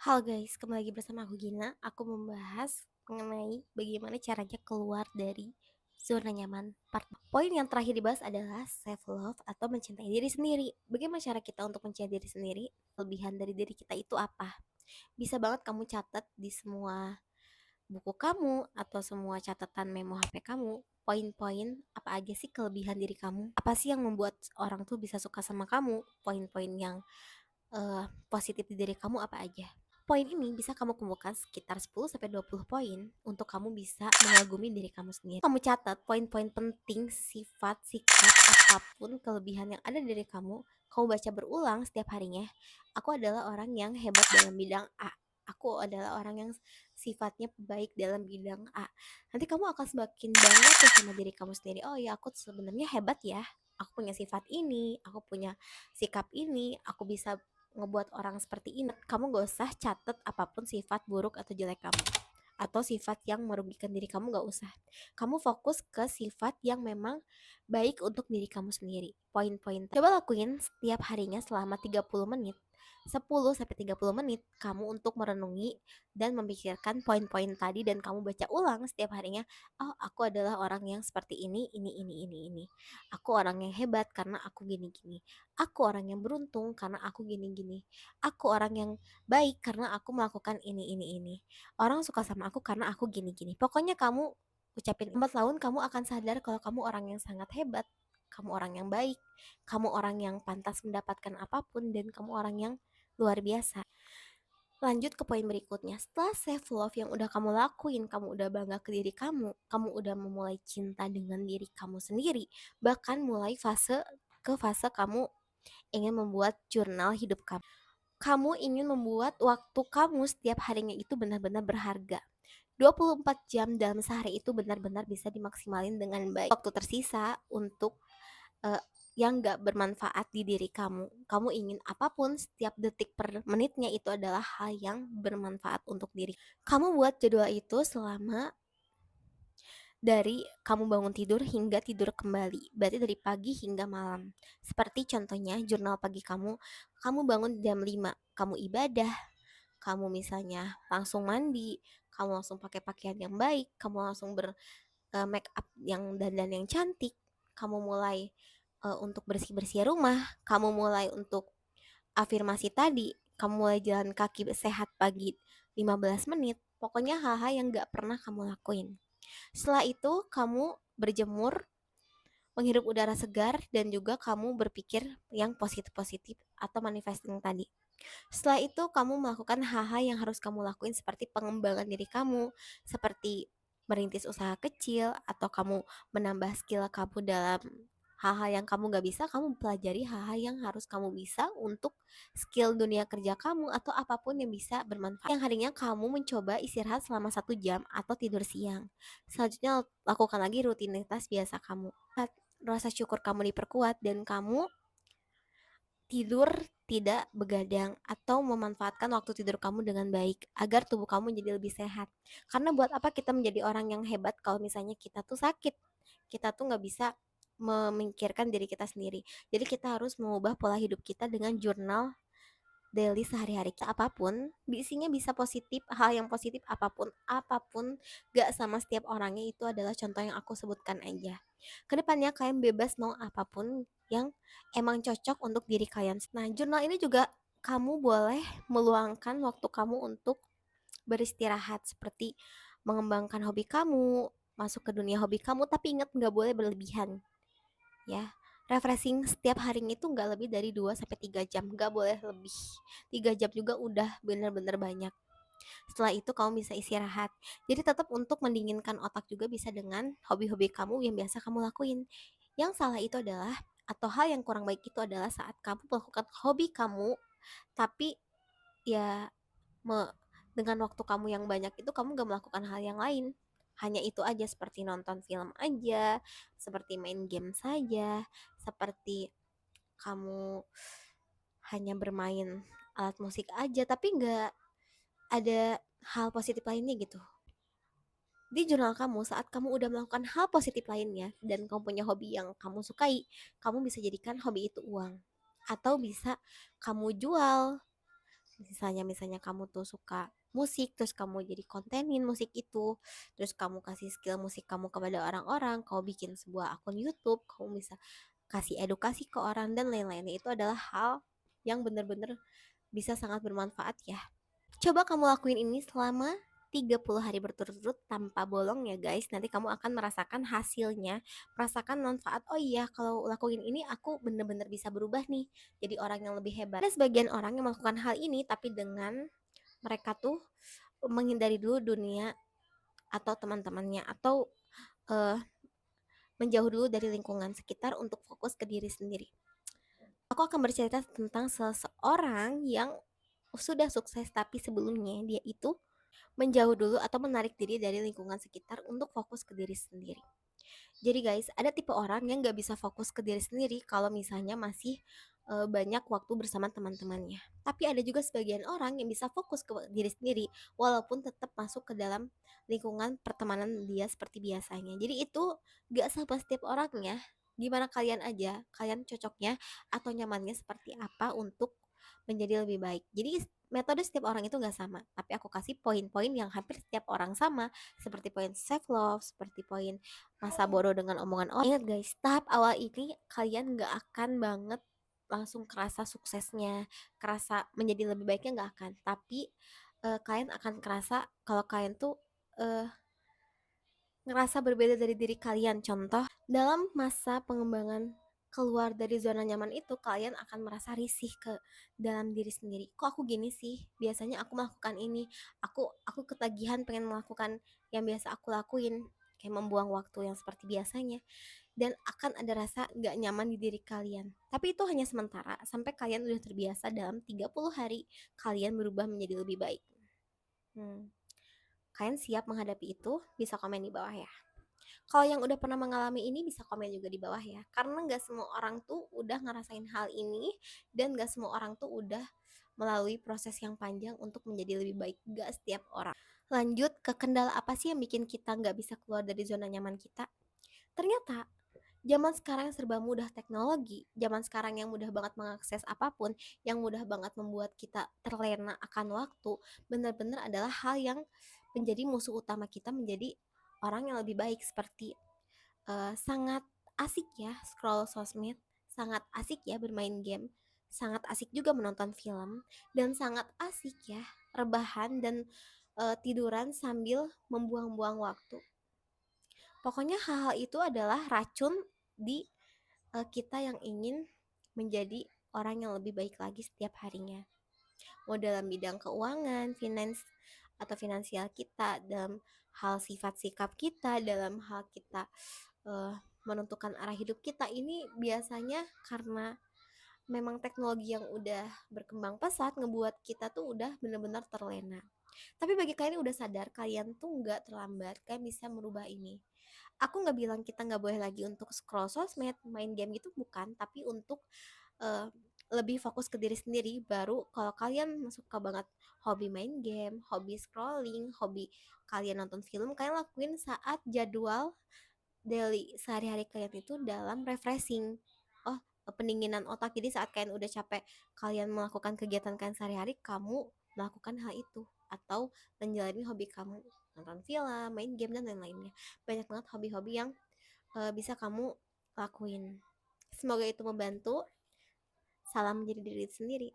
Halo guys, kembali lagi bersama aku Gina. Aku membahas mengenai bagaimana caranya keluar dari zona nyaman part. Poin yang terakhir dibahas adalah self love atau mencintai diri sendiri. Bagaimana cara kita untuk mencintai diri sendiri? Kelebihan dari diri kita itu apa? Bisa banget kamu catat di semua buku kamu atau semua catatan memo HP kamu. Poin-poin apa aja sih kelebihan diri kamu? Apa sih yang membuat orang tuh bisa suka sama kamu? Poin-poin yang positif di diri kamu apa aja. Poin ini bisa kamu kumpulkan sekitar 10-20 poin untuk kamu bisa mengagumi diri kamu sendiri. Kamu catat poin-poin penting, sifat, sikap, apapun kelebihan yang ada di diri kamu baca berulang setiap harinya. Aku adalah orang yang hebat dalam bidang A. Aku adalah orang yang sifatnya baik dalam bidang A. Nanti kamu akan semakin bangga tuh sama diri kamu sendiri. Oh ya, aku sebenarnya hebat ya. Aku punya sifat ini, aku punya sikap ini, aku bisa ngebuat orang seperti ini. Kamu gak usah catet apapun sifat buruk atau jelek kamu atau sifat yang merugikan diri kamu, gak usah. Kamu fokus ke sifat yang memang baik untuk diri kamu sendiri. Poin-poin coba lakuin setiap harinya selama 30 menit, 10-30 menit kamu untuk merenungi dan memikirkan poin-poin tadi, dan kamu baca ulang setiap harinya. Oh, aku adalah orang yang seperti ini. Aku orang yang hebat karena aku gini-gini. Aku orang yang beruntung karena aku gini-gini. Aku orang yang baik karena aku melakukan ini. Orang suka sama aku karena aku gini-gini. Pokoknya kamu ucapin 4 tahun, kamu akan sadar kalau kamu orang yang sangat hebat. Kamu orang yang baik. Kamu orang yang pantas mendapatkan apapun, dan kamu orang yang luar biasa. Lanjut ke poin berikutnya. Setelah self love yang udah kamu lakuin, kamu udah bangga ke diri kamu udah memulai cinta dengan diri kamu sendiri, bahkan mulai fase kamu ingin membuat jurnal hidup kamu. Kamu ingin membuat waktu kamu setiap harinya itu benar-benar berharga. 24 jam dalam sehari itu benar-benar bisa dimaksimalin dengan baik. Waktu tersisa untuk eh, yang gak bermanfaat di diri kamu. Kamu ingin apapun setiap detik per menitnya itu adalah hal yang bermanfaat untuk diri. Kamu buat jadwal itu selama dari kamu bangun tidur hingga tidur kembali. Berarti dari pagi hingga malam. Seperti contohnya jurnal pagi kamu bangun jam 5, kamu ibadah, kamu misalnya langsung mandi, kamu langsung pakai pakaian yang baik, kamu langsung make up yang dandan yang cantik, kamu mulai untuk bersih-bersih rumah, kamu mulai untuk afirmasi tadi, kamu mulai jalan kaki sehat pagi 15 menit. Pokoknya hal-hal yang gak pernah kamu lakuin. Setelah itu kamu berjemur, menghirup udara segar, dan juga kamu berpikir yang positif-positif atau manifesting tadi. Setelah itu kamu melakukan hal-hal yang harus kamu lakuin seperti pengembangan diri kamu, seperti merintis usaha kecil, atau kamu menambah skill kamu dalam hal-hal yang kamu gak bisa, kamu pelajari hal-hal yang harus kamu bisa untuk skill dunia kerja kamu atau apapun yang bisa bermanfaat. Yang harinya kamu mencoba istirahat selama 1 jam atau tidur siang. Selanjutnya lakukan lagi rutinitas biasa kamu. Rasa syukur kamu diperkuat dan kamu tidur tidak begadang atau memanfaatkan waktu tidur kamu dengan baik agar tubuh kamu jadi lebih sehat. Karena buat apa kita menjadi orang yang hebat kalau misalnya kita tuh sakit? Kita tuh nggak bisa memikirkan diri kita sendiri. Jadi kita harus mengubah pola hidup kita dengan jurnal daily sehari-hari kita. Apapun isinya bisa positif, hal yang positif apapun gak sama setiap orangnya. Itu adalah contoh yang aku sebutkan aja. Kedepannya kalian bebas mau apapun yang emang cocok untuk diri kalian. Nah, jurnal ini juga kamu boleh meluangkan waktu kamu untuk beristirahat, seperti mengembangkan hobi kamu, masuk ke dunia hobi kamu, tapi ingat nggak boleh berlebihan ya. Refreshing setiap harinya itu nggak lebih dari 2-3 jam, nggak boleh lebih. 3 jam juga udah bener-bener banyak. Setelah itu kamu bisa istirahat. Jadi tetap untuk mendinginkan otak juga bisa dengan hobi-hobi kamu yang biasa kamu lakuin. Yang salah itu adalah, atau hal yang kurang baik itu adalah saat kamu melakukan hobi kamu, tapi ya me- dengan waktu kamu yang banyak itu kamu gak melakukan hal yang lain. Hanya itu aja, seperti nonton film aja, seperti main game saja, seperti kamu hanya bermain alat musik aja, tapi gak ada hal positif lainnya gitu. Di jurnal kamu, saat kamu udah melakukan hal positif lainnya dan kamu punya hobi yang kamu sukai, kamu bisa jadikan hobi itu uang. Atau bisa kamu jual Misalnya kamu tuh suka musik, terus kamu jadi kontenin musik itu, terus kamu kasih skill musik kamu kepada orang-orang, kamu bikin sebuah akun YouTube, kamu bisa kasih edukasi ke orang dan lain-lainnya. Itu adalah hal yang benar-benar bisa sangat bermanfaat ya. Coba kamu lakuin ini selama 30 hari berturut-turut tanpa bolong ya guys. Nanti kamu akan merasakan hasilnya, merasakan manfaat. Oh iya, kalau lakuin ini aku bener-bener bisa berubah nih, jadi orang yang lebih hebat. Ada sebagian orang yang melakukan hal ini tapi dengan mereka tuh menghindari dulu dunia atau teman-temannya, atau uh, menjauh dulu dari lingkungan sekitar untuk fokus ke diri sendiri. Aku akan bercerita tentang seseorang yang sudah sukses tapi sebelumnya dia itu menjauh dulu atau menarik diri dari lingkungan sekitar untuk fokus ke diri sendiri. Jadi guys, ada tipe orang yang gak bisa fokus ke diri sendiri kalau misalnya masih banyak waktu bersama teman-temannya. Tapi ada juga sebagian orang yang bisa fokus ke diri sendiri walaupun tetap masuk ke dalam lingkungan pertemanan dia seperti biasanya. Jadi itu gak sama setiap orang ya. Gimana kalian aja, kalian cocoknya atau nyamannya seperti apa untuk menjadi lebih baik. Jadi metode setiap orang itu gak sama, tapi aku kasih poin-poin yang hampir setiap orang sama, seperti poin self love, seperti poin masa bodoh dengan omongan orang. Ingat guys, tahap awal ini kalian gak akan banget langsung kerasa suksesnya, kerasa menjadi lebih baiknya gak akan. Tapi kalian akan kerasa kalau kalian tuh eh, ngerasa berbeda dari diri kalian. Contoh, dalam masa pengembangan keluar dari zona nyaman itu, kalian akan merasa risih ke dalam diri sendiri. Kok aku gini sih? Biasanya aku melakukan ini. Aku ketagihan pengen melakukan yang biasa aku lakuin, kayak membuang waktu yang seperti biasanya, dan akan ada rasa gak nyaman di diri kalian. Tapi itu hanya sementara, sampai kalian udah terbiasa dalam 30 hari kalian berubah menjadi lebih baik. Kalian siap menghadapi itu? Bisa komen di bawah ya. Kalau yang udah pernah mengalami ini bisa komen juga di bawah ya. Karena gak semua orang tuh udah ngerasain hal ini, dan gak semua orang tuh udah melalui proses yang panjang untuk menjadi lebih baik. Gak setiap orang. Lanjut ke kendala apa sih yang bikin kita gak bisa keluar dari zona nyaman kita? Ternyata zaman sekarang yang serba mudah teknologi, zaman sekarang yang mudah banget mengakses apapun, yang mudah banget membuat kita terlena akan waktu, benar-benar adalah hal yang menjadi musuh utama kita menjadi orang yang lebih baik. Seperti sangat asik ya scroll sosmed, sangat asik ya bermain game, sangat asik juga menonton film, dan sangat asik ya rebahan dan tiduran sambil membuang-buang waktu. Pokoknya hal-hal itu adalah racun di kita yang ingin menjadi orang yang lebih baik lagi setiap harinya. Mau dalam bidang keuangan, finance atau finansial kita, dalam hal sifat sikap kita, dalam hal kita menentukan arah hidup kita, ini biasanya karena memang teknologi yang udah berkembang pesat ngebuat kita tuh udah benar-benar terlena. Tapi bagi kalian yang udah sadar, kalian tuh nggak terlambat, kalian bisa merubah ini. Aku nggak bilang kita nggak boleh lagi untuk scroll sosmed, main game gitu, bukan, tapi untuk uh, lebih fokus ke diri sendiri. Baru kalau kalian suka banget hobi main game, hobi scrolling, hobi kalian nonton film, kalian lakuin saat jadwal daily sehari-hari kalian itu dalam refreshing, oh, pendinginan otak. Jadi saat kalian udah capek, kalian melakukan kegiatan kalian sehari-hari, kamu melakukan hal itu atau menjalani hobi kamu, nonton film, main game, dan lain-lainnya. Banyak banget hobi-hobi yang bisa kamu lakuin. Semoga itu membantu. Salam menjadi diri sendiri.